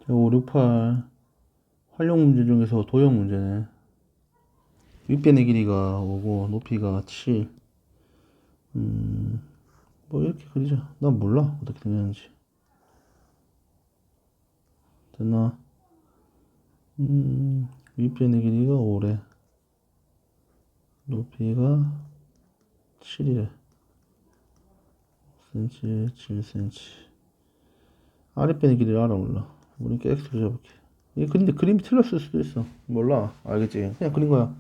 5, 6, 8 활용 문제 중에서 도형 문제네. 윗변의 길이가 5고 높이가 7. 뭐 이렇게 그리자. 난 몰라 어떻게 되는지. 됐나? 윗변의 길이가 5래. 높이가 7이래. 5cm, 7cm. 아랫변의 길이를 알아 몰라. 우리니까 X로 잡을게. 이게 근데 그림이 틀렸을 수도 있어. 몰라. 알겠지? 그냥 그린 거야.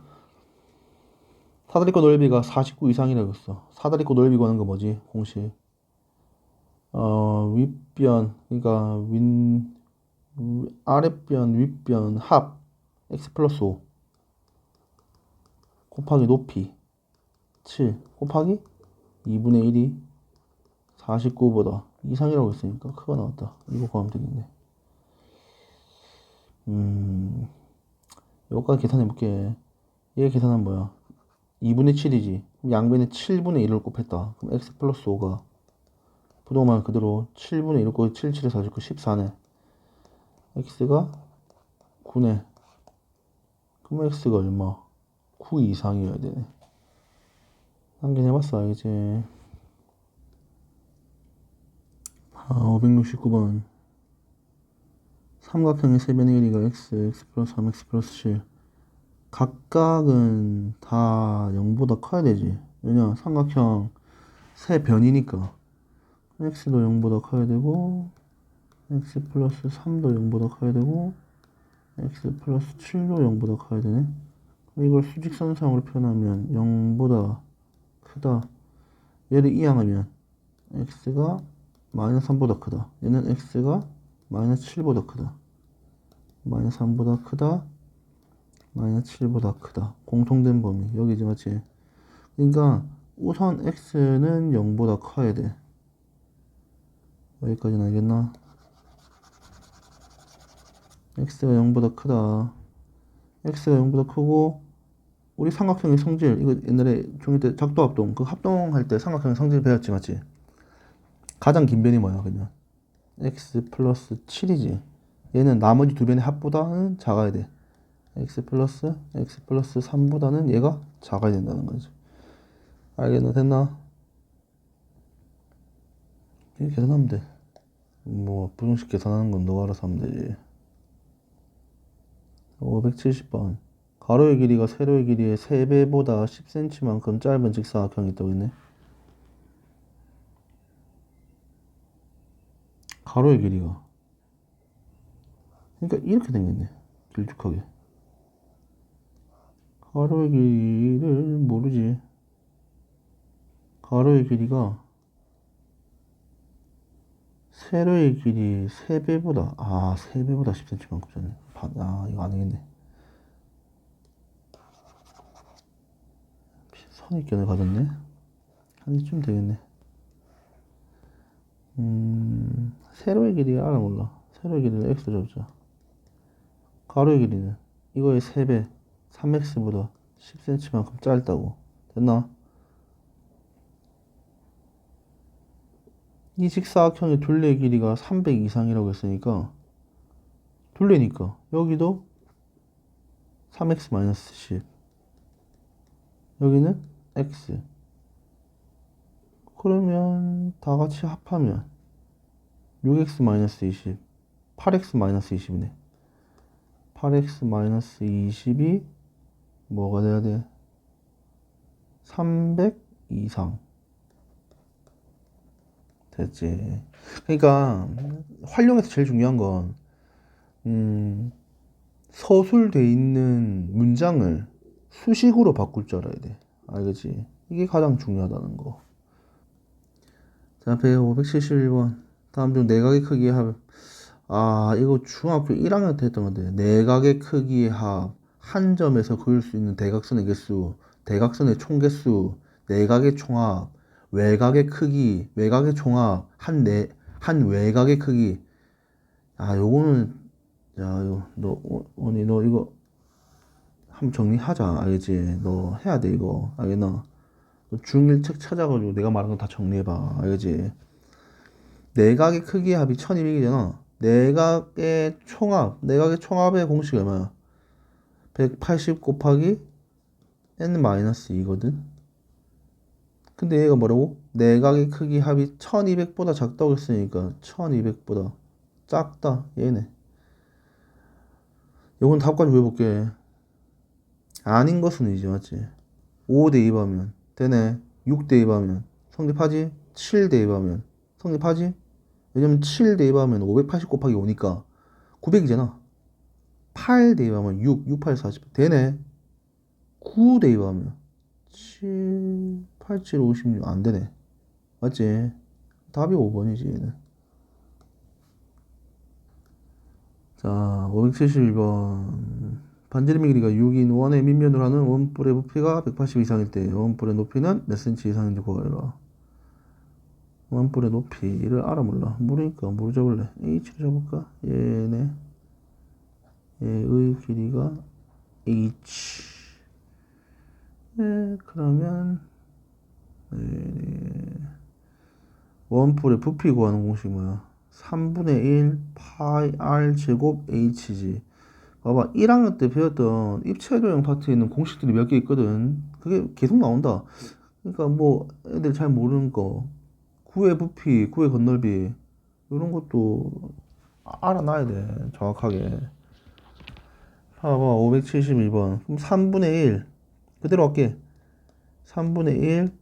사다리꼴 넓이가 49 이상이라고 했어. 사다리꼴 넓이 구하는 거 뭐지? 공식. 윗변, 그러니까 아랫변, 윗변, 합. x 플러스 5 곱하기 높이 7 곱하기 2분의 1이 49보다 이상이라고 했으니까 그거 나왔다. 이거 구하면 되겠네. 여기까지 계산해볼게. 얘 계산하면 뭐야? 2분의 7이지. 그럼 양변에 7분의 1을 곱했다. 그럼 x 플러스 5가 부동만 그대로 7분의 1을 곱해 7, 7에 49, 14네. x가 9네. 그럼 x가 얼마? 9 이상이어야 되네. 한개 해봤어, 알겠지? 569번. 삼각형의 세변의 길이가 x 플러스 3x 플러스 7. 각각은 다 0보다 커야 되지. 왜냐? 삼각형 세 변이니까. x도 0보다 커야 되고, x 플러스 3도 0보다 커야 되고, x 플러스 7도 0보다 커야 되네. 이걸 수직선상으로 표현하면 0보다 크다. 얘를 이항하면 x가 마이너스 3보다 크다. 얘는 x가 마이너스 7보다 크다. 마이너스 3보다 크다. 마이너스 7보다 크다. 공통된 범위. 여기지, 맞지? 그러니까 우선 x는 0보다 커야 돼. 여기까지는 알겠나? x가 0보다 크다. x가 0보다 크고, 우리 삼각형의 성질, 이거 옛날에 중1 때 작도합동, 그 합동할 때 삼각형의 성질 배웠지, 맞지? 가장 긴 변이 뭐야, 그냥? x 플러스 7이지. 얘는 나머지 두 변의 합보다는 작아야 돼. x 플러스 3보다는 얘가 작아야 된다는 거지. 알겠나? 됐나? 이렇게 계산하면 돼. 뭐 부등식 계산하는 건 너가 알아서 하면 되지. 570번. 가로의 길이가 세로의 길이의 3배보다 10cm만큼 짧은 직사각형이 있다고 했네. 가로의 길이가, 그러니까 이렇게 생겼네. 길쭉하게. 가로의 길이를 모르지. 가로의 길이가 세로의 길이 3배보다 3배보다 10cm만큼 작네. 이거 안 되겠네. 선입견을 가졌네. 한 이쯤 되겠네. 세로의 길이가 알아 몰라. 세로의 길이를 x로 잡자. 가로의 길이는 이거의 3배 3x보다 10cm만큼 짧다고. 됐나? 이 직사각형의 둘레의 길이가 300 이상이라고 했으니까 둘레니까 여기도 3x-10, 여기는 x. 그러면 다 같이 합하면 6x-20, 8x-20이네. 8x-20이 뭐가 돼야 돼? 300 이상. 됐지. 그러니까 활용에서 제일 중요한 건 서술돼 있는 문장을 수식으로 바꿀 줄 알아야 돼. 알겠지? 이게 가장 중요하다는 거. 자, 571번. 다음 중 내각의 크기의 합. 이거 중학교 1학년 때 했던 건데. 내각의 크기의 합. 한 점에서 그을 수 있는 대각선의 개수, 대각선의 총개수, 내각의 총합, 외곽의 크기, 외곽의 총합, 한 외곽의 크기. 요거는, 너 이거 한번 정리하자. 알겠지? 너 해야 돼, 이거. 알겠나? 너 중1 책 찾아가지고 내가 말한 거 다 정리해봐. 알겠지? 내각의 크기의 합이 1200이잖아. 내각의 총합의 공식이 얼마야? 180 곱하기 n-2거든. 근데 얘가 뭐라고? 내각의 크기 합이 1200보다 작다고 했으니까 1200보다 작다 얘네. 요건 답까지 구해볼게. 아닌 것은 이제 맞지? 5 대입하면 되네. 6 대입하면 성립하지? 7 대입하면 성립하지? 왜냐면 7 대입하면 580 곱하기 5니까 900이잖아. 8 대입하면 6, 8, 40 되네. 9 대입하면 7, 8, 7, 56 안 되네. 맞지? 답이 5번이지 얘는. 자, 571번. 반지름의 길이가 6인 원의 밑면으로 하는 원뿔의 부피가 180 이상일 때 원뿔의 높이는 몇 cm 이상인지 구하라. 원뿔의 높이를 알아 몰라. 모르니까 뭐로 잡을래? h로 잡을까? 얘네. 얘의 길이가 h. 네, 그러면 원뿔의 부피 구하는 공식 뭐야? 3분의 1 파이 r 제곱 h지. 봐봐, 1학년 때 배웠던 입체도형 파트에 있는 공식들이 몇 개 있거든. 그게 계속 나온다. 그러니까 뭐 애들 잘 모르는 거, 구의 부피, 구의 건널비 이런 것도 알아놔야 돼. 정확하게. 봐봐, 572번. 그럼 3분의 1 그대로 할게. 3분의 1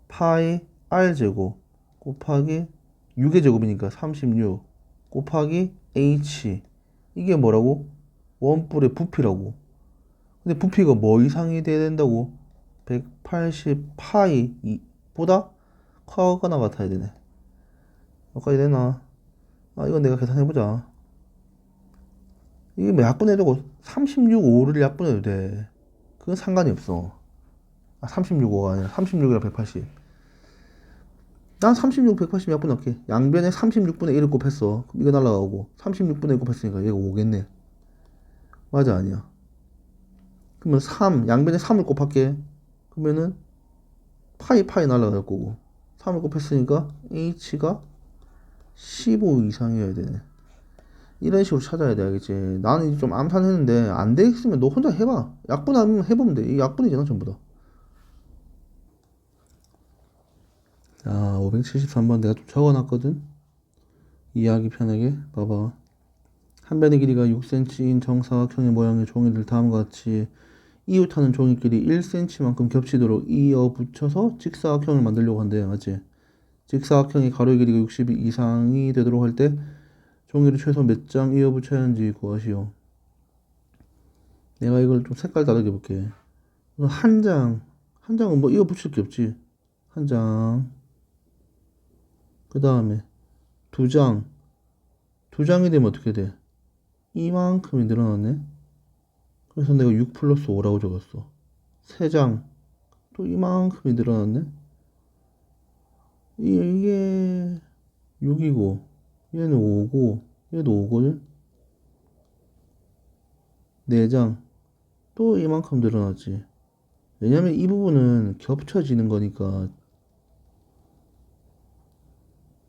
파이 r 제곱 곱하기 6의 제곱이니까 36 곱하기 h. 이게 뭐라고? 원뿔의 부피라고. 근데 부피가 뭐 이상이 돼야 된다고? 180 파이 보다 커거나 같아야 되네. 여기까지 되나? 아, 이건 내가 계산해보자. 이게 뭐 약분해도 되고 36, 5를 약분해도 돼. 그건 상관이 없어. 아, 36, 5가 아니라 36이랑 180. 난 36, 180 약분할게. 양변에 36분의 1을 곱했어. 그럼 이거 날라가고 36분의 1 곱했으니까 얘가 5겠네. 맞아, 아니야? 그러면 3, 양변에 3을 곱할게. 그러면은 파이 날라갈 거고 3을 곱했으니까 h가 15 이상이어야 되네. 이런 식으로 찾아야 돼. 알겠지? 나는 이제 좀 암산했는데 안 되겠으면 너 혼자 해봐. 약분하면 해보면 돼. 이 약분이잖아 전부 다. 자, 573번 내가 좀 적어놨거든. 이해하기 편하게 봐봐. 한 변의 길이가 6cm인 정사각형의 모양의 종이를 다음과 같이 이웃하는 종이끼리 1cm만큼 겹치도록 이어 붙여서 직사각형을 만들려고 한대. 맞지? 직사각형의 가로 길이가 60 이상이 되도록 할 때 종이를 최소 몇 장 이어 붙여야 하는지 구하시오. 내가 이걸 좀 색깔 다르게 볼게. 한 장은 뭐 이어 붙일 게 없지. 한 장. 그 다음에 두 장. 두 장이 되면 어떻게 돼? 이만큼이 늘어났네. 그래서 내가 6 플러스 5라고 적었어. 세 장. 또 이만큼이 늘어났네. 이게 6이고 얘는 5고 얘도 5거든. 4장. 또 이만큼 늘어났지. 왜냐면 이 부분은 겹쳐지는 거니까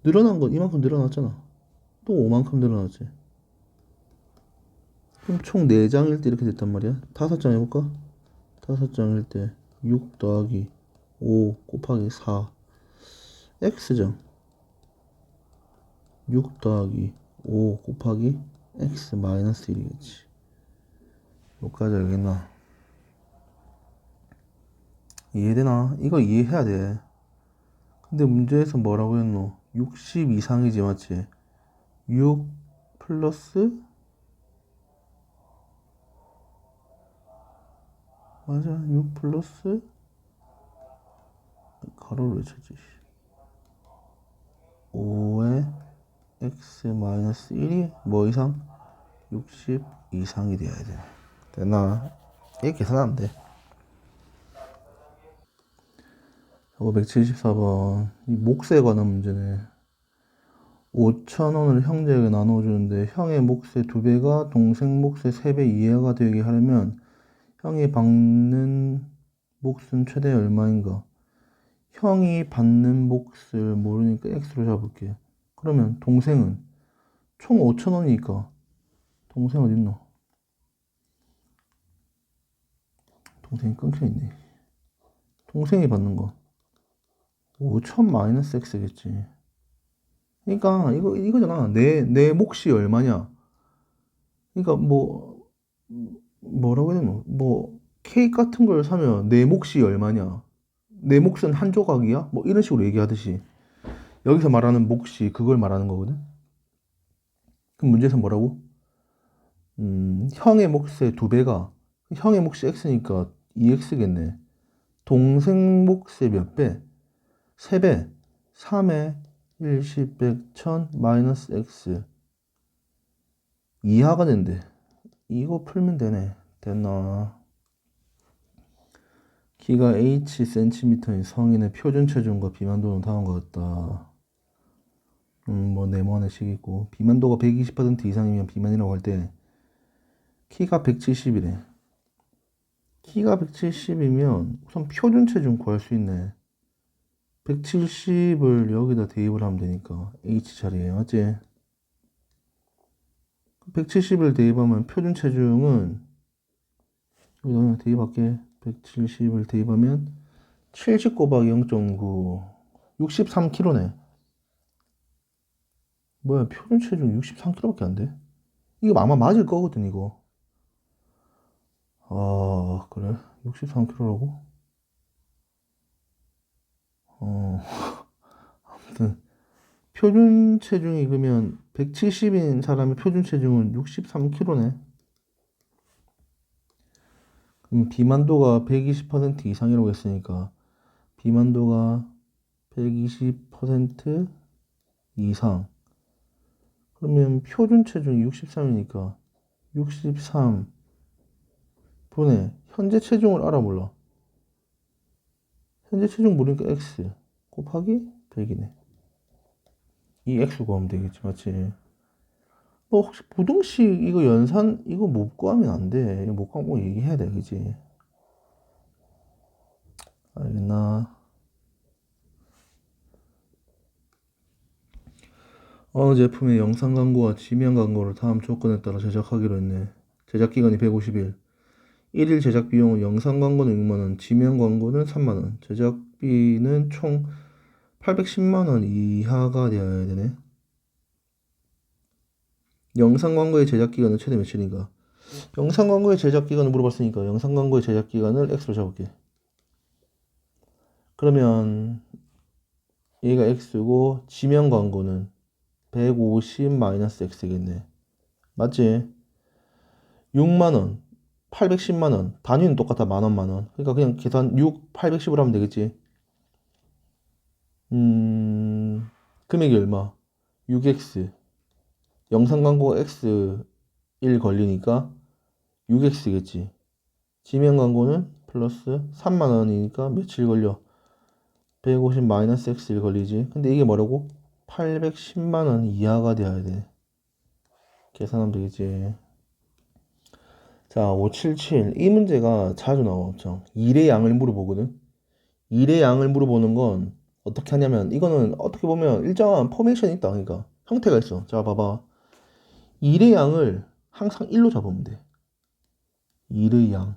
늘어난 건 이만큼 늘어났잖아. 또 5만큼 늘어났지. 그럼 총 4장일 때 이렇게 됐단 말이야. 5장 해볼까? 5장일 때 6 더하기 5 곱하기 4 x장. 6 더하기 5 곱하기 x 마이너스 1이겠지. 여기까지 알겠나? 이해되나? 이거 이해해야 돼. 근데 문제에서 뭐라고 했노? 60 이상이지 맞지? 6 플러스 맞아 6 플러스 가로를 왜 찾지? 5에 x 마이너스 1이 뭐 이상? 60 이상이 돼야 돼. 되나? 이게 계산 안 돼. 574번 이 몫에 관한 문제네. 5,000원을 형제에게 나눠주는데 형의 몫의 2배가 동생 몫의 3배 이하가 되게 하려면 형이 받는 몫은 최대 얼마인가? 형이 받는 몫을 모르니까 x로 잡을게. 그러면 동생은 총 5,000원이니까 동생 어딨노? 동생이 끊겨있네. 동생이 받는 거 5,000 마이너스 x겠지. 그러니까 이거잖아. 내 몫이 얼마냐. 그러니까 뭐라고 해야 되노? 뭐 케이크 같은 걸 사면 내 몫이 얼마냐. 내 몫은 한 조각이야? 뭐 이런 식으로 얘기하듯이 여기서 말하는 몫이 그걸 말하는 거거든. 그럼 문제에서 뭐라고? 형의 몫의 2배가 형의 몫이 x니까 2x겠네. 동생 몫의 몇 배? 3배. 3에 1, 10, 100, 1000 마이너스 x 이하가 된대. 이거 풀면 되네. 됐나? 키가 h 센티미터인 성인의 표준 체중과 비만도는 다음과 같다. 뭐 네모안의 식이고 비만도가 120% 이상이면 비만이라고 할 때 키가 170이래. 키가 170이면 우선 표준 체중 구할 수 있네. 170을 여기다 대입을 하면 되니까 h 자리에 맞지? 170을 대입하면 표준 체중은 여기다 대입할게. 170을 대입하면 70 곱하기 0.9 63kg네. 뭐야, 표준 체중 63kg밖에 안 돼? 이거 아마 맞을 거거든, 이거. 아, 그래? 63kg라고? 아무튼 표준 체중이 그러면 170인 사람의 표준 체중은 63kg네. 그럼 비만도가 120% 이상이라고 했으니까 비만도가 120% 이상. 그러면 표준 체중이 63이니까 63 분의 현재 체중을 알아 몰라. 현재 체중 모르니까 x 곱하기 100이네. 이 x 구하면 되겠지, 맞지? 너 혹시 부등식 이거 연산 이거 못 구하면 안 돼. 이거 못 구하면 꼭 얘기해야 돼, 그지? 알겠나? 어느 제품의 영상 광고와 지면 광고를 다음 조건에 따라 제작하기로 했네. 제작 기간이 150일. 1일 제작 비용은 영상 광고는 6만원, 지면 광고는 3만원, 제작비는 총 810만원 이하가 되어야 되네. 영상 광고의 제작 기간은 최대 며칠인가? 영상 광고의 제작 기간을 물어봤으니까 영상 광고의 제작 기간을 x로 잡을게. 그러면 얘가 x고 지면 광고는 150-x겠네. 맞지? 6만원, 810만원, 단위는 똑같아. 만원, 만원. 그러니까 그냥 계산 6, 810으로 하면 되겠지. 금액이 얼마? 6x. 영상 광고 x 1 걸리니까 6x겠지. 지면 광고는 플러스 3만원이니까 며칠 걸려? 150 마이너스 x 1 걸리지. 근데 이게 뭐라고? 810만원 이하가 되어야 돼. 계산하면 되겠지. 자, 577. 이 문제가 자주 나와, 엄청. 일의 양을 물어보거든. 일의 양을 물어보는 건 어떻게 하냐면, 이거는 어떻게 보면 일정한 포메이션이 있다. 그러니까 형태가 있어. 자, 봐봐. 일의 양을 항상 1로 잡으면 돼. 일의 양.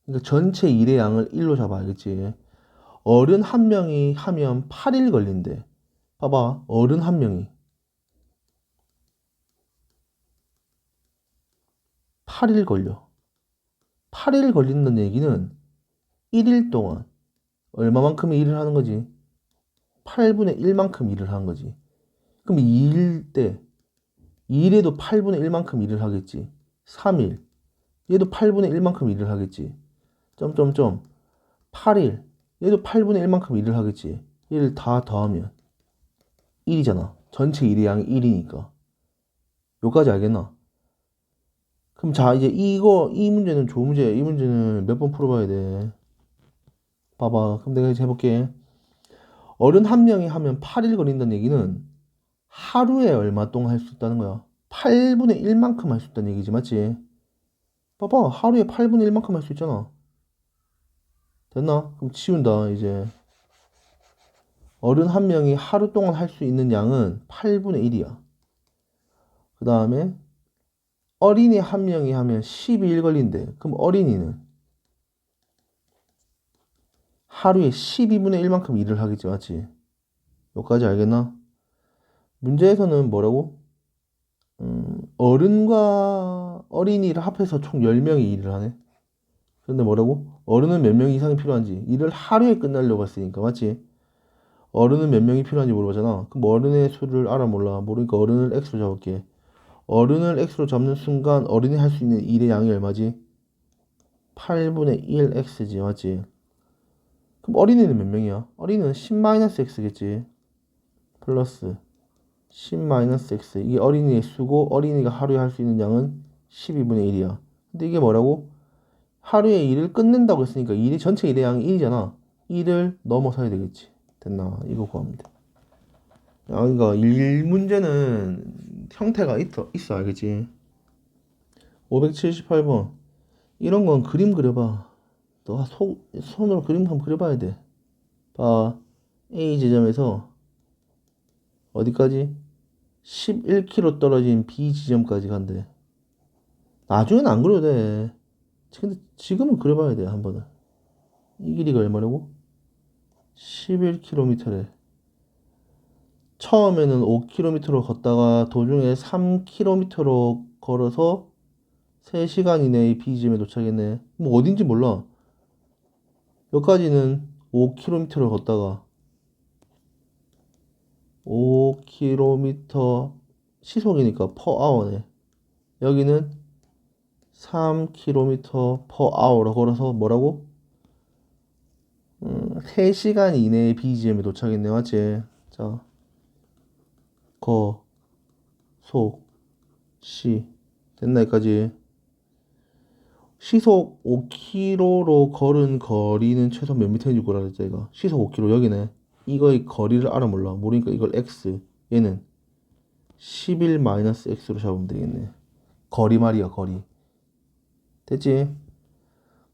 그러니까 전체 일의 양을 1로 잡아, 알겠지? 어른 한 명이 하면 8일 걸린대. 봐봐. 어른 한 명이 8일 걸려. 8일 걸린다는 얘기는 1일 동안 얼마만큼의 일을 하는 거지? 8분의 1만큼 일을 하는 거지. 그럼 2일 때 2일에도 8분의 1만큼 일을 하겠지. 3일 얘도 8분의 1만큼 일을 하겠지. 점점점 8일 얘도 8분의 1만큼 일을 하겠지. 얘를 다 더하면 1이잖아. 전체 일의 양이 1이니까. 요까지 알겠나? 그럼 자, 이제 이 문제는 좋은 문제야. 이 문제는 몇 번 풀어봐야 돼. 봐봐. 그럼 내가 이제 해볼게. 어른 한 명이 하면 8일 걸린다는 얘기는 하루에 얼마 동안 할 수 있다는 거야? 8분의 1만큼 할 수 있다는 얘기지, 맞지? 봐봐, 하루에 8분의 1만큼 할 수 있잖아. 됐나? 그럼 치운다, 이제. 어른 한 명이 하루 동안 할 수 있는 양은 8분의 1이야. 그 다음에 어린이 한 명이 하면 12일 걸린대. 그럼 어린이는 하루에 12분의 1만큼 일을 하겠지, 맞지? 여기까지 알겠나? 문제에서는 뭐라고? 어른과 어린이를 합해서 총 10명이 일을 하네. 근데 뭐라고? 어른은 몇 명 이상이 필요한지. 일을 하루에 끝내려고 했으니까, 맞지? 어른은 몇 명이 필요한지 물어보잖아. 그럼 어른의 수를 알아 몰라. 모르니까 어른을 X로 잡을게. 어른을 X로 잡는 순간 어른이 할 수 있는 일의 양이 얼마지? 8분의 1X지, 맞지? 그럼 어린이는 몇 명이야? 어린이는 10-X겠지. 플러스 10-X. 이게 어린이의 수고, 어린이가 하루에 할 수 있는 양은 12분의 1이야. 근데 이게 뭐라고? 하루에 일을 끝낸다고 했으니까 일이 전체 일의 양이 1이잖아. 1을 넘어서야 되겠지. 됐나? 이거 구하면 돼. 아, 이거 일 문제는 형태가 있어, 알겠지? 578번. 이런 건 그림 그려봐. 너 손으로 그림 한번 그려봐야 돼. 봐. A 지점에서 어디까지? 11km 떨어진 B 지점까지 간대. 나중에는 안 그려도 돼. 근데 지금은 그려봐야 돼, 한 번은. 이 길이가 얼마라고? 11km래. 처음에는 5km로 걷다가 도중에 3km로 걸어서 3시간 이내에 B 지점에 도착했네. 뭐 어딘지 몰라. 여기까지는 5km를 걷다가 5km 시속이니까 per hour네. 여기는 3km per hour로 걸어서 뭐라고? 3시간 이내에 BGM에 도착했네. 맞지? 자, 거, 속, 시. 됐나, 여기까지? 시속 5km로 걸은 거리는 최소 몇 미터인지 구하라 했자, 이거. 시속 5km, 여기네. 이거의 거리를 알아 몰라. 모르니까 이걸 X. 얘는 11-X로 잡으면 되겠네. 거리 말이야, 거리. 됐지?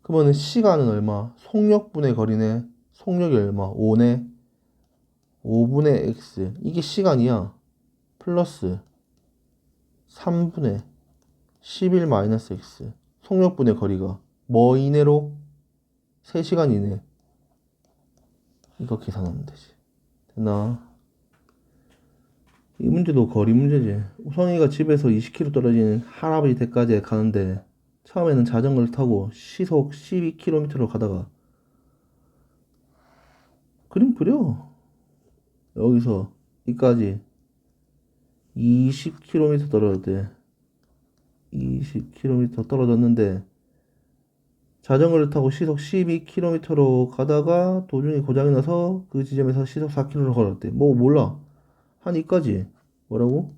그러면은 시간은 얼마? 속력분의 거리네. 속력이 얼마? 5네. 5분의 X. 이게 시간이야. 플러스 3분의 11-X. 속력분의 거리가 뭐 이내로? 3시간 이내. 이거 계산하면 되지. 됐나? 이 문제도 거리 문제지. 우성이가 집에서 20km 떨어진 할아버지 댁까지 가는데 처음에는 자전거를 타고 시속 12km로 가다가 그림 그려. 여기서 이까지 20km 떨어졌대. 20km 떨어졌는데 자전거를 타고 시속 12km로 가다가 도중에 고장이 나서 그 지점에서 시속 4km로 걸었대. 뭐 몰라. 한 이까지 뭐라고?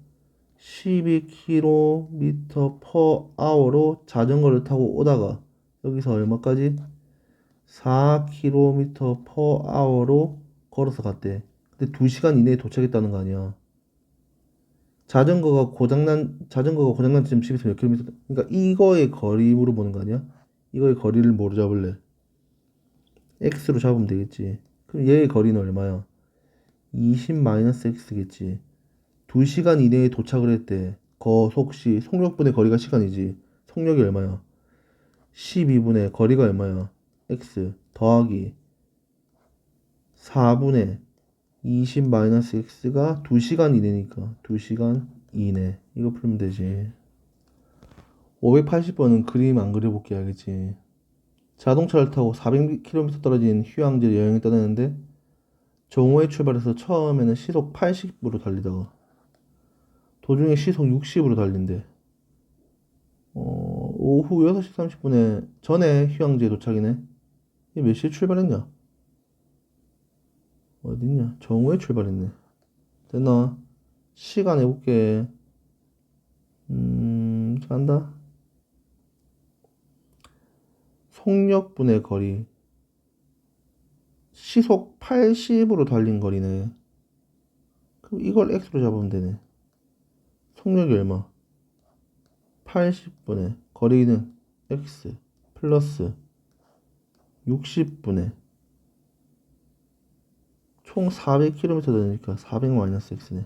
12km per hour로 자전거를 타고 오다가 여기서 얼마까지? 4km per hour로 걸어서 갔대. 근데 2시간 이내에 도착했다는 거 아니야. 자전거가 고장난 지점 집에서 몇 킬로미터? 그러니까 이거의 거리 물어보는 거 아니야? 이거의 거리를 뭐로 잡을래? x로 잡으면 되겠지. 그럼 얘의 거리는 얼마야? 20-x겠지. 2시간 이내에 도착을 했대. 거속시 속력분의 거리가 시간이지. 속력이 얼마야? 12분의 거리가 얼마야? x 더하기 4분의 20-x가 2시간 이내니까 2시간 이내. 이거 풀면 되지. 580번은 그림 안 그려볼게, 알겠지? 자동차를 타고 400km 떨어진 휴양지를 여행을 떠나는데 정오에 출발해서 처음에는 시속 80으로 달리다가 도중에 시속 60으로 달린대. 오후 6시 30분에 전에 휴양지에 도착이네. 이게 몇 시에 출발했냐? 어딨냐? 정오에 출발했네. 됐나? 시간 해볼게. 간다. 속력분의 거리. 시속 80으로 달린 거리네. 그럼 이걸 x로 잡으면 되네. 속력이 얼마? 80분의 거리는 x 플러스 60분의 총 400km 되니까 400-x네.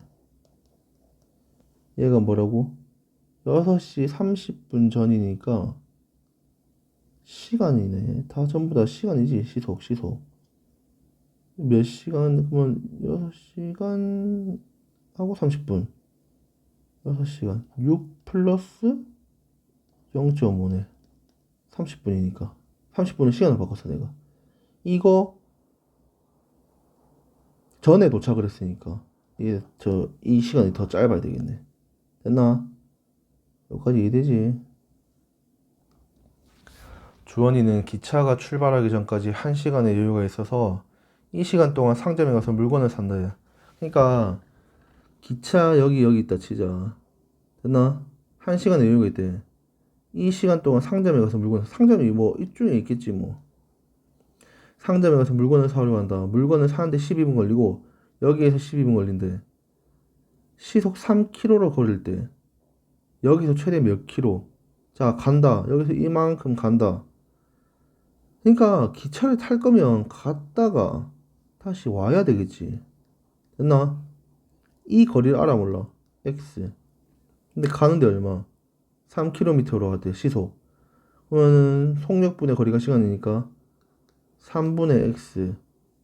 얘가 뭐라고? 6시 30분 전이니까 시간이네. 다 전부 다 시간이지. 시속. 몇 시간? 그러면 6시간 하고 30분. 6시간. 6 플러스 0.5네. 30분이니까. 30분은 시간을 바꿨어, 내가. 이거 전에 도착을 했으니까. 이 시간이 더 짧아야 되겠네. 됐나? 여기까지 이해되지? 주원이는 기차가 출발하기 전까지 1시간의 여유가 있어서 이 시간 동안 상점에 가서 물건을 산다. 야. 그러니까 기차 여기 있다 치자. 됐나? 1시간의 여유가 있대. 이 시간 동안 상점에 가서 상점이 뭐 이쪽에 있겠지 뭐. 상점에 가서 물건을 사려고 한다. 물건을 사는데 12분 걸리고 여기에서 12분 걸린대. 시속 3km로 걸릴 때 여기서 최대 몇 킬로? 자, 간다. 여기서 이만큼 간다. 그러니까 기차를 탈 거면 갔다가 다시 와야 되겠지. 됐나? 이 거리를 알아 몰라. X. 근데 가는데 얼마? 3km로 갔대, 시속. 그러면은 속력분의 거리가 시간이니까 3분의 X.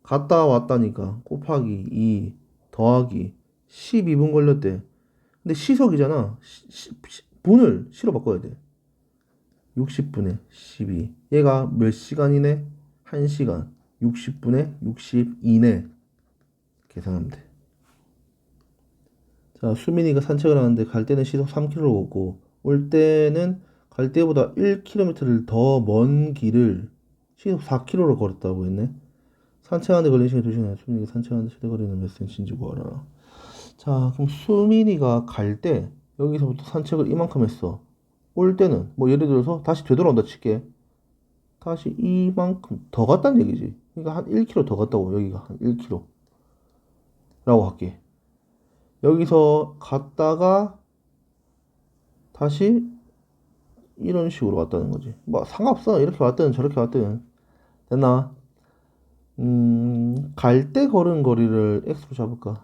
갔다 왔다니까 곱하기 2 더하기 12분 걸렸대. 근데 시속이잖아. 분을 시로 바꿔야 돼. 60분의 12. 얘가 몇 시간이네? 1시간. 60분의 62네. 계산하면 돼. 자, 수민이가 산책을 하는데 갈 때는 시속 3km로 걷고 올 때는 갈 때보다 1km를 더 먼 길을 시속 4km로 걸었다고 했네. 산책하는데 걸린 시간이 2시간. 수민이가 산책하는데 최대 거리는 몇 cm인지 구하라. 자, 그럼 수민이가 갈 때 여기서부터 산책을 이만큼 했어. 올 때는 뭐 예를 들어서 다시 되돌아온다 칠게. 다시 이만큼 더 갔다는 얘기지. 그러니까 한 1km 더 갔다고. 여기가 한 1km 라고 할게. 여기서 갔다가 다시 이런 식으로 왔다는 거지. 뭐 상관없어. 이렇게 왔든 저렇게 왔든. 됐나? 갈 때 걸은 거리를 x로 잡을까?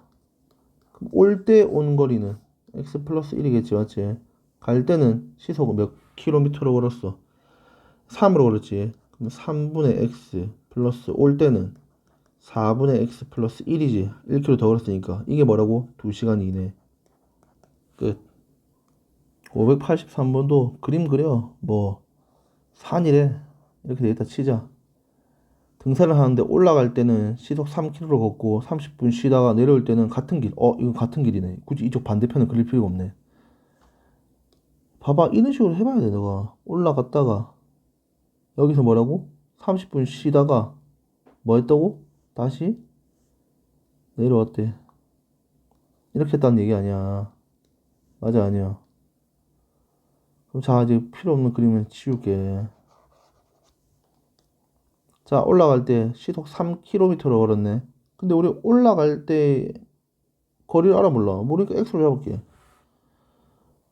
그럼 올 때 온 거리는 x 플러스 1이겠지, 맞지? 갈 때는 시속 몇 킬로미터로 걸었어? 3으로 걸었지. 그럼 3분의 x 플러스 올 때는 4분의 x 플러스 1이지. 1km 더 걸었으니까. 이게 뭐라고? 2시간 이내. 끝. 583번도 그림 그려. 뭐 산이래. 이렇게 되겠다 치자. 등산을 하는데 올라갈 때는 시속 3km로 걷고 30분 쉬다가 내려올 때는 같은 길. 이거 같은 길이네. 굳이 이쪽 반대편을 그릴 필요가 없네. 봐봐. 이런 식으로 해봐야 돼, 너가. 올라갔다가 여기서 뭐라고? 30분 쉬다가 뭐 했다고? 다시 내려왔대. 이렇게 했다는 얘기 아니야. 맞아, 아니야. 그럼 자, 이제 필요 없는 그림을 지울게. 자, 올라갈 때 시속 3km로 걸었네. 근데 우리 올라갈 때 거리를 알아 몰라. 모르니까 x로 잡을게.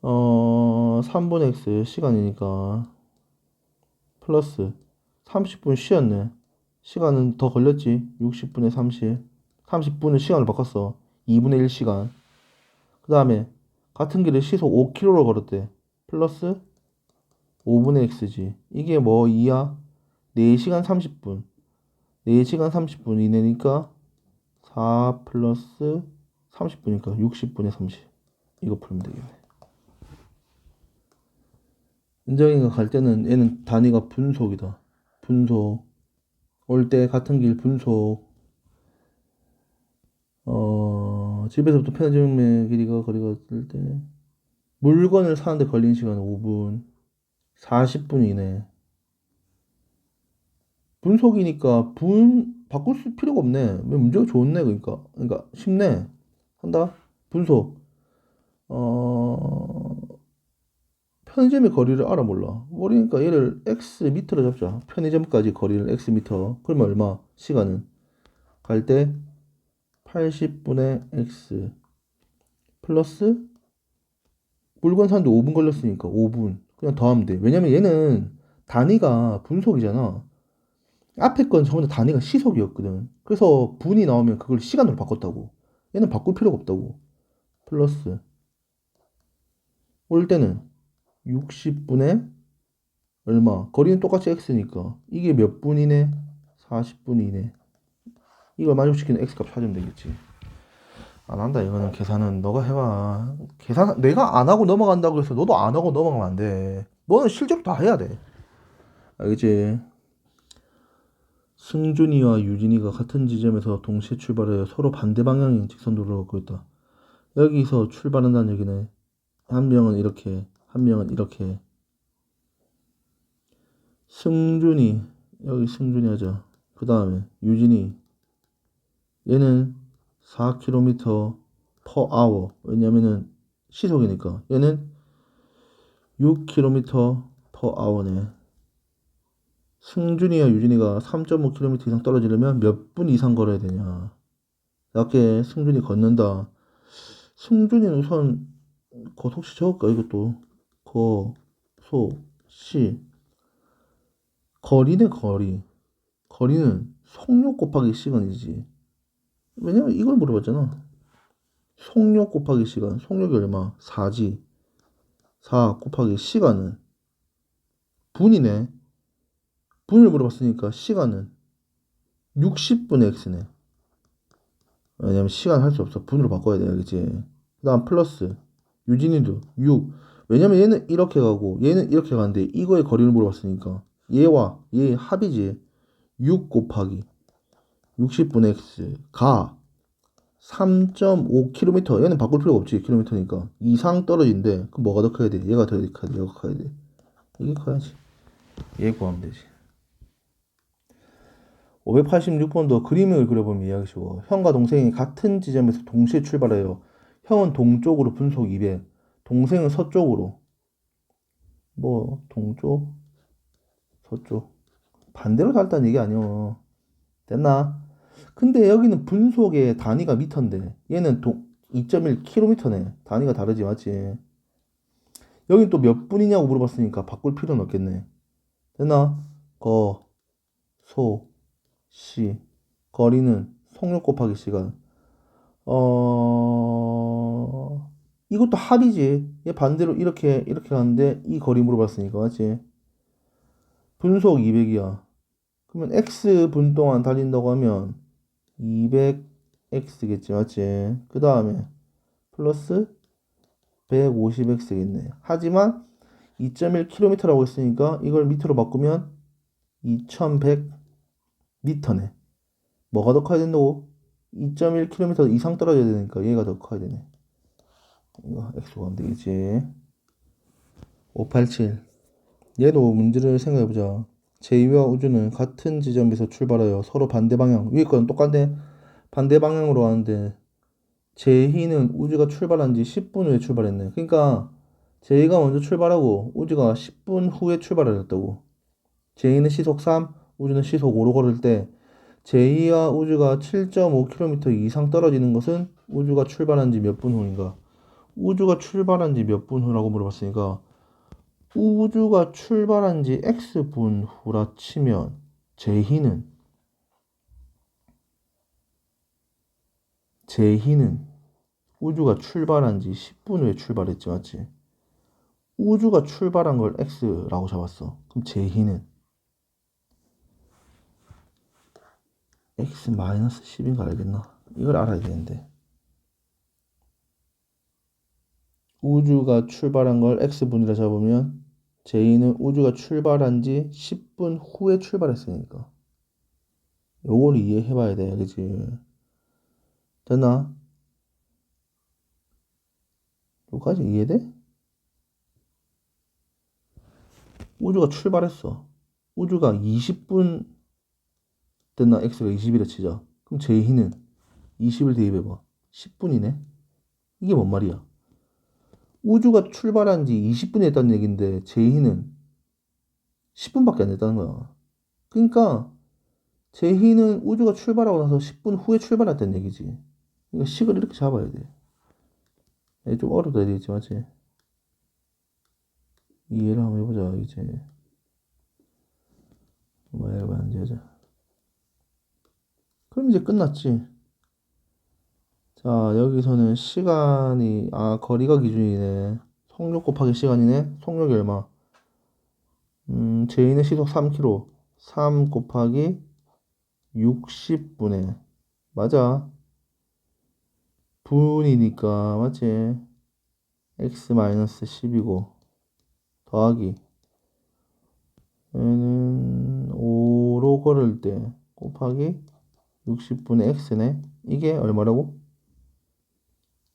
3분의 x 시간이니까 플러스 30분 쉬었네. 시간은 더 걸렸지. 60분의 30. 30분은 시간을 바꿨어. 2분의 1 시간. 그 다음에 같은 길을 시속 5km로 걸었대. 플러스 5분의 x지. 이게 뭐 2야? 4시간 30분. 4시간 30분 이내니까 4 플러스 30분이니까 60분의 30. 이거 풀면 되겠네. 은정이가 갈 때는 얘는 단위가 분속이다. 분속. 올 때 같은 길 분속. 집에서부터 편의점의 길이가 거리가 있을 때 물건을 사는데 걸린 시간 5분. 40분 이내. 분속이니까 바꿀 필요가 없네. 왜 문제가 좋네, 그러니까 쉽네. 한다. 분속. 어, 편의점의 거리를 알아 몰라. 모르니까 얘를 x 미터로 잡자. 편의점까지 거리를 x 미터. 그러면 얼마? 시간은 갈 때 80분의 x 플러스 물건 사는데 5분 걸렸으니까 5분. 그냥 더하면 돼. 왜냐면 얘는 단위가 분속이잖아. 앞에 건 전부 다 단위가 시속이었거든. 그래서 분이 나오면 그걸 시간으로 바꿨다고. 얘는 바꿀 필요가 없다고. 플러스 올 때는 60분의 얼마? 거리는 똑같이 x니까 이게 몇 분이네? 40분이네. 이걸 만족시키는 x값 찾으면 되겠지. 안 한다 이거는. 계산은 너가 해봐. 계산 내가 안 하고 넘어간다고 해서 너도 안 하고 넘어가면 안 돼. 너는 실제로 다 해야 돼. 알겠지? 승준이와 유진이가 같은 지점에서 동시에 출발하여 서로 반대 방향인 직선도로를 걷고 있다. 여기서 출발한다는 얘기네. 한 명은 이렇게, 한 명은 이렇게. 승준이, 여기 승준이 하자. 그 다음에 유진이, 얘는 4km per hour. 왜냐면은 시속이니까. 얘는 6km per hour네. 승준이와 유진이가 3.5km 이상 떨어지려면 몇 분 이상 걸어야 되냐. 낮게 승준이 걷는다. 승준이는 우선 거속시 적을까 이것도. 거속시 거리네 거리. 거리는 속력 곱하기 시간이지. 왜냐면 이걸 물어봤잖아. 속력 곱하기 시간. 속력이 얼마? 4지. 4 곱하기 시간은 분이네. 분을 물어봤으니까 시간은 60분의 x네. 왜냐면 시간 할 수 없어. 분으로 바꿔야 돼. 알겠지? 그 다음 플러스 유진이도 6. 왜냐면 얘는 이렇게 가고 얘는 이렇게 가는데 이거의 거리를 물어봤으니까 얘와 얘의 합이지. 6 곱하기 60분의 x가 3.5km. 얘는 바꿀 필요가 없지. 킬로미터니까 이상 떨어진대. 그럼 뭐가 더 커야 돼? 얘가 더 커야 돼? 얘가 커야 돼? 이게 커야지. 얘 구하면 되지. 586번도 그림을 그려보면 이해하기 쉬워. 형과 동생이 같은 지점에서 동시에 출발해요. 형은 동쪽으로 분속 200, 동생은 서쪽으로. 뭐 동쪽, 서쪽. 반대로 살다는 얘기 아니야. 됐나? 근데 여기는 분속의 단위가 미터인데 얘는 2.1km네. 단위가 다르지 맞지? 여긴 또 몇 분이냐고 물어봤으니까 바꿀 필요는 없겠네. 됐나? 거, 소, 시. 거리는 속력 곱하기 시간. 이것도 합이지. 얘 반대로 이렇게 가는데 이 거리 물어봤으니까 맞지? 분속 200이야. 그러면 x 분 동안 달린다고 하면 200x겠지 맞지? 그 다음에 플러스 150x겠네. 하지만 2.1km라고 했으니까 이걸 미터로 바꾸면 2100m네. 뭐가 더 커야 된다고? 2.1km 이상 떨어져야 되니까 얘가 더 커야 되네. 이거 x 구하면 되겠지. 587. 얘도 문제를 생각해보자. 제2와 우주는 같은 지점에서 출발하여 서로 반대 방향. 위에 거는 똑같네. 반대 방향으로 가는데 제2는 우주가 출발한 지 10분 후에 출발했네. 그러니까 제2가 먼저 출발하고 우주가 10분 후에 출발을 했다고. 제2는 시속 3, 우주는 시속 5로 걸을 때 제2와 우주가 7.5km 이상 떨어지는 것은 우주가 출발한 지 몇 분 후인가? 우주가 출발한 지 몇 분 후라고 물어봤으니까 우주가 출발한 지 X분 후라 치면 제2는 우주가 출발한 지 10분 후에 출발했지 맞지? 우주가 출발한 걸 X라고 잡았어. 그럼 제2는 X-10인가 알겠나? 이걸 알아야 되는데 우주가 출발한 걸 X분이라 잡으면 제2는 우주가 출발한 지 10분 후에 출발했으니까 요걸 이해해봐야 돼 그치? 됐나? 여기까지 이해돼? 우주가 출발했어. 우주가 20분 됐나? X가 20이라 치자. 그럼 제2는 20을 대입해봐. 10분이네? 이게 뭔 말이야? 우주가 출발한 지 20분이 됐다는 얘기인데 제2는 10분밖에 안 됐다는 거야. 그러니까 제2는 우주가 출발하고 나서 10분 후에 출발했다는 얘기지. 그러니까 식을 이렇게 잡아야 돼. 좀 어렵다 해야 되겠지, 맞지? 이해를 한번 해보자, 이제. 뭐 해봐야지 하자. 그럼 이제 끝났지. 자, 여기서는 시간이, 거리가 기준이네. 속력 곱하기 시간이네. 속력이 얼마? 제인의 시속 3km. 3 곱하기 60분에. 맞아. 분이니까, 맞지? x-10이고, 더하기. 얘는 5로 걸을 때, 곱하기 60분의 x네. 이게 얼마라고?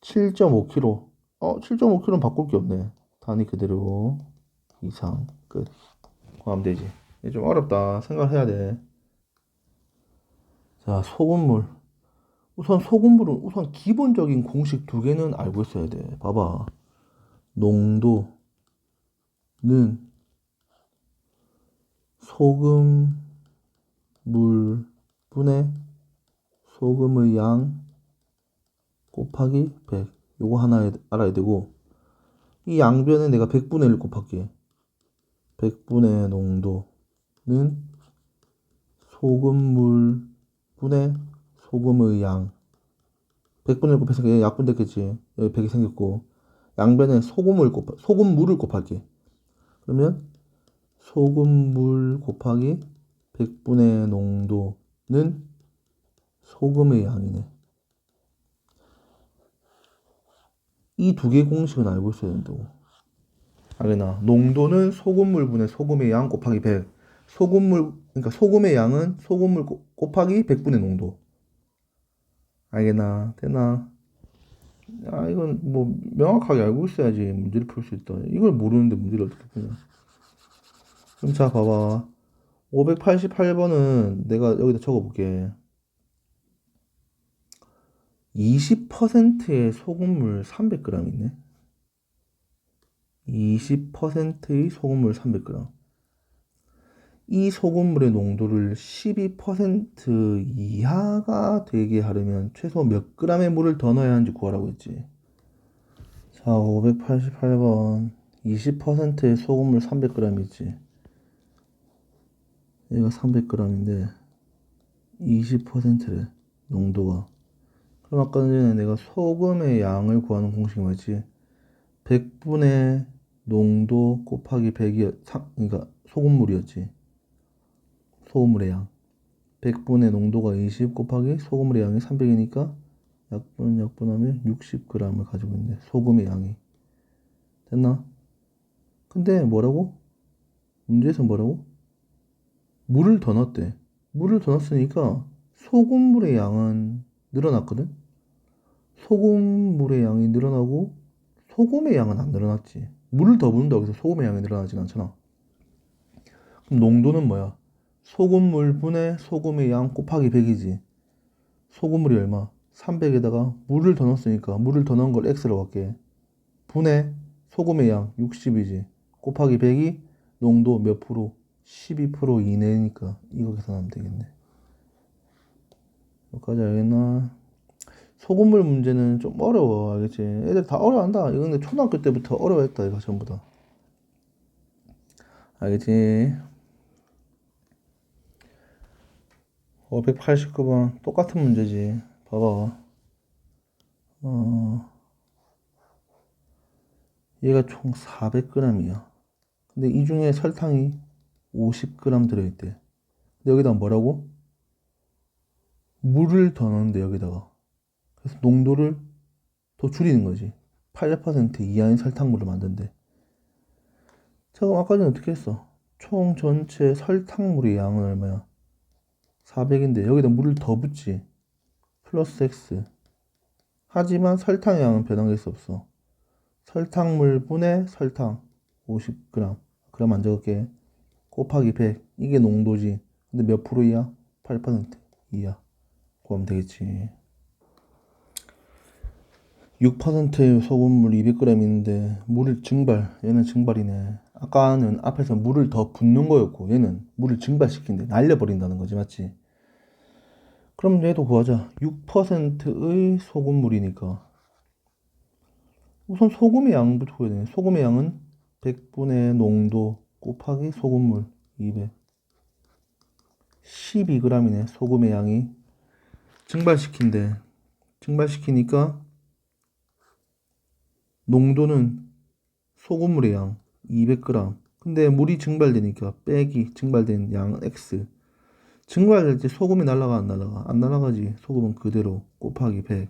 7.5km. 7.5km는 바꿀 게 없네. 단위 그대로. 이상. 끝. 구하면 되지. 이게 좀 어렵다. 생각을 해야 돼. 자, 소금물. 소금물은 기본적인 공식 두 개는 알고 있어야 돼. 봐봐. 농도는 소금, 물, 분의 소금의 양 곱하기 100. 요거 하나 알아야 되고, 이 양변에 내가 100분의 1 곱할게. 100분의 농도는 소금물 분의 소금의 양. 100분의 1 곱해서 약분 됐겠지. 여기 100이 생겼고, 양변에 소금물을 곱할게. 그러면 소금물 곱하기 100분의 농도는 소금의 양이네. 이 두 개 공식은 알고 있어야 된다고. 알겠나? 농도는 소금물 분의 소금의 양 곱하기 100. 그러니까 소금의 양은 소금물 곱하기 100분의 농도. 알겠나? 됐나? 이건 뭐 명확하게 알고 있어야지 문제를 풀 수 있다. 이걸 모르는데 문제를 어떻게 푸냐. 그럼 자, 봐봐. 588번은 내가 여기다 적어볼게. 20%의 소금물 300g 있네. 20%의 소금물 300g. 이 소금물의 농도를 12% 이하가 되게 하려면 최소 몇 g의 물을 더 넣어야 하는지 구하라고 했지. 자, 588번. 20%의 소금물 300g 있지. 얘가 300g인데 20%래. 농도가. 그럼 아까 전에 내가 소금의 양을 구하는 공식이 뭐였지? 100분의 농도 곱하기 100이 그러니까 소금물이었지. 소금물의 양. 100분의 농도가 20 곱하기 소금물의 양이 300이니까 약분하면 60g을 가지고 있네. 소금의 양이. 됐나? 근데 뭐라고? 문제에서 뭐라고? 물을 더 넣었대. 물을 더 넣었으니까 소금물의 양은 늘어났거든? 소금물의 양이 늘어나고 소금의 양은 안 늘어났지. 물을 더 부은다고 해서 소금의 양이 늘어나진 않잖아. 그럼 농도는 뭐야? 소금물 분의 소금의 양 곱하기 100이지. 소금물이 얼마? 300에다가 물을 더 넣었으니까 물을 더 넣은 걸 x로 할게. 분의 소금의 양 60이지. 곱하기 100이 농도 몇 프로? 12% 이내니까 이거 계산하면 되겠네. 여기까지 알겠나? 소금물 문제는 좀 어려워. 알겠지? 애들 다 어려워한다. 이거 근데 초등학교 때부터 어려워했다. 이거 전부 다. 알겠지? 589번 똑같은 문제지. 봐봐. 얘가 총 400g이야. 근데 이 중에 설탕이 50g 들어있대. 근데 여기다 뭐라고? 물을 더 넣는데 여기다가. 그래서 농도를 더 줄이는 거지. 8% 이하인 설탕물을 만든대. 자, 그럼 아까 전에 어떻게 했어? 총 전체 설탕물의 양은 얼마야? 400인데 여기다 물을 더 붓지. 플러스 x. 하지만 설탕의 양은 변한 게 없어. 설탕물 분의 설탕 50g. 그럼 안 적을게. 곱하기 100. 이게 농도지. 근데 몇 프로 이하? 8% 이하. 구하면 되겠지. 6%의 소금물 200g 있는데 물을 증발. 얘는 증발이네. 아까는 앞에서 물을 더 붓는 거였고 얘는 물을 증발시킨대. 날려버린다는 거지. 맞지? 그럼 얘도 구하자. 6%의 소금물이니까 우선 소금의 양부터 구해야 되네. 소금의 양은 100분의 농도 곱하기 소금물 200. 12g이네. 소금의 양이 증발시킨대. 증발시키니까 농도는 소금물의 양 200g. 근데 물이 증발되니까 빼기 증발된 양은 x. 증발될 때 소금이 날아가 안 날아가? 안 날아가지. 소금은 그대로 곱하기 100.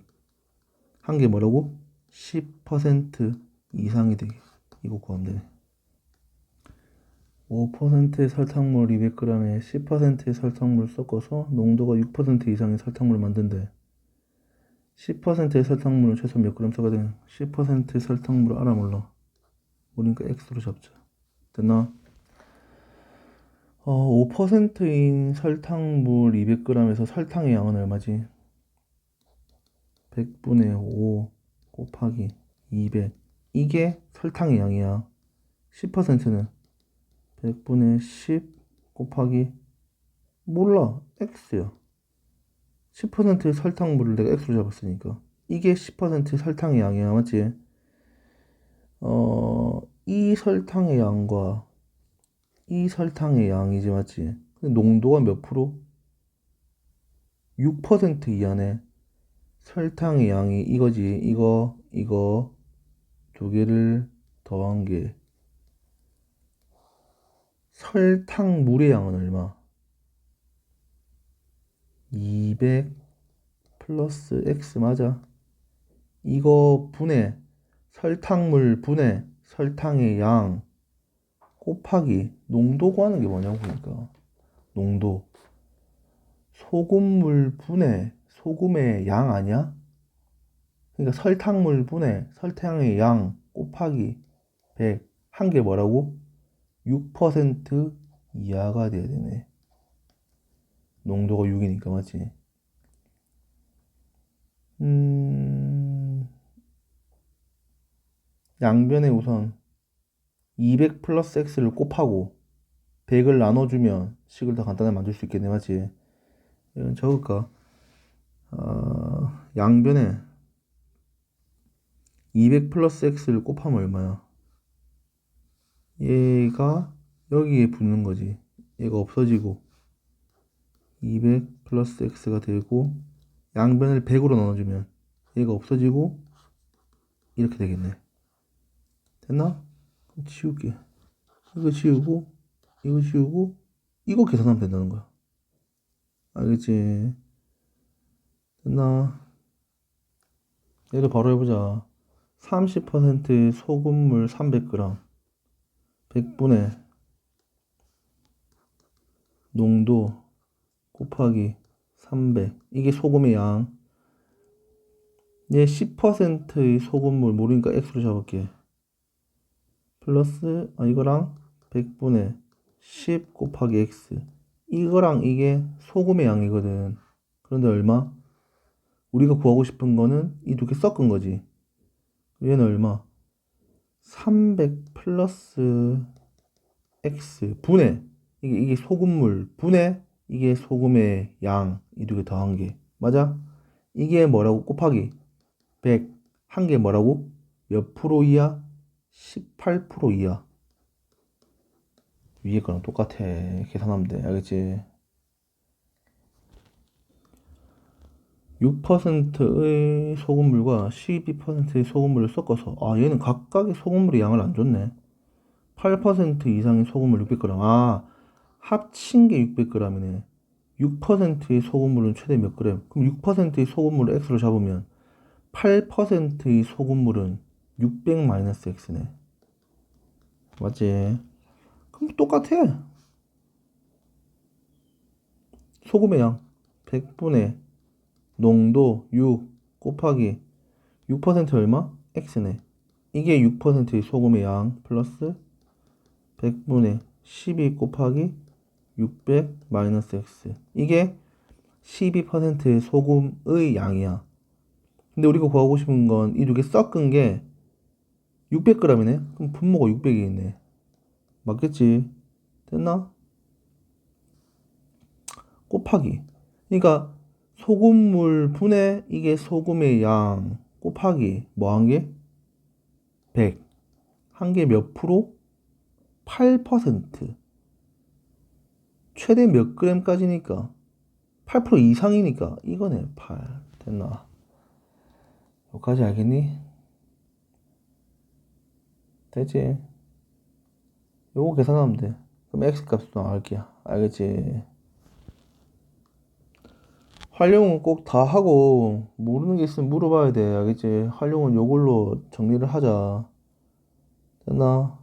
한 게 뭐라고? 10% 이상이 되게. 이거 구하면 되네. 5%의 설탕물 200g에 10%의 설탕물 섞어서 농도가 6% 이상의 설탕물을 만든대. 10%의 설탕물은 최소 몇 그램 써야 돼? 10%의 설탕물을 알아 몰라. 우리니까 x로 잡자. 됐나? 5%인 설탕물 200g에서 설탕의 양은 얼마지? 100분의 5 곱하기 200. 이게 설탕의 양이야. 10%는 100분의 10 곱하기 몰라. x야. 10%의 설탕물을 내가 x로 잡았으니까 이게 10%의 설탕의 양이야. 맞지? 이 설탕의 양과 이 설탕의 양이지. 맞지? 근데 농도가 몇 프로? 6% 이하네. 설탕의 양이 이거지. 이거 두 개를 더한 게 설탕물의 양은 얼마? 200 플러스 x 맞아? 이거 분해 설탕물 분해 설탕의 양 곱하기 농도 구하는 게 뭐냐고. 그러니까 농도 소금물 분해 소금의 양 아니야? 그러니까 설탕물 분해 설탕의 양 곱하기 100 한 게 뭐라고? 6% 이하가 돼야 되네. 농도가 6이니까 맞지? 양변에 우선 200 플러스 x를 곱하고 100을 나눠주면 식을 더 간단하게 만들 수 있겠네. 맞지? 이건 적을까? 양변에 200 플러스 x를 곱하면 얼마야? 얘가 여기에 붙는 거지. 얘가 없어지고 200 플러스 x가 되고 양변을 100으로 나눠주면 얘가 없어지고 이렇게 되겠네. 됐나? 그럼 지울게. 이거 지우고 이거 지우고 이거 계산하면 된다는 거야. 알겠지? 됐나? 얘를 바로 해보자. 30% 소금물 300g 100분의 농도 곱하기 300. 이게 소금의 양. 얘 10%의 소금물 모르니까 x로 잡을게. 플러스 이거랑 100분의 10 곱하기 x. 이거랑 이게 소금의 양이거든. 그런데 얼마? 우리가 구하고 싶은 거는 이 두 개 섞은 거지. 얘는 얼마? 300 플러스 x 분의 이게 소금물 분의 이게 소금의 양 이 두 개 더한 게 맞아? 이게 뭐라고? 곱하기 100 한 게 뭐라고? 몇 프로 이하? 18% 이하. 위에 거랑 똑같아. 계산하면 돼. 알겠지? 6%의 소금물과 12%의 소금물을 섞어서 얘는 각각의 소금물의 양을 안 줬네. 8% 이상의 소금물 600g. 합친 게 600g이네. 6%의 소금물은 최대 몇 그램? 그럼 6%의 소금물을 x로 잡으면 8%의 소금물은 600 마이너스 x네. 맞지? 그럼 똑같아. 소금의 양 100분의 농도 6 곱하기 6% 얼마? x네. 이게 6%의 소금의 양 플러스 100분의 12 곱하기 600 마이너스 x. 이게 12%의 소금의 양이야. 근데 우리가 구하고 싶은 건 이 두 개 섞은 게 600g이네? 그럼 분모가 600이 있네. 맞겠지? 됐나? 곱하기. 그러니까 소금물 분의 이게 소금의 양 곱하기 뭐 한 게? 100. 한 게 몇 프로? 8%. 최대 몇 g까지니까? 8% 이상이니까 이거네. 8. 됐나? 여기까지 알겠니? 되지. 요거 계산하면 돼. 그럼 x 값도 나올게. 알겠지? 활용은 꼭 다 하고 모르는 게 있으면 물어봐야 돼. 알겠지? 활용은 요걸로 정리를 하자. 됐나?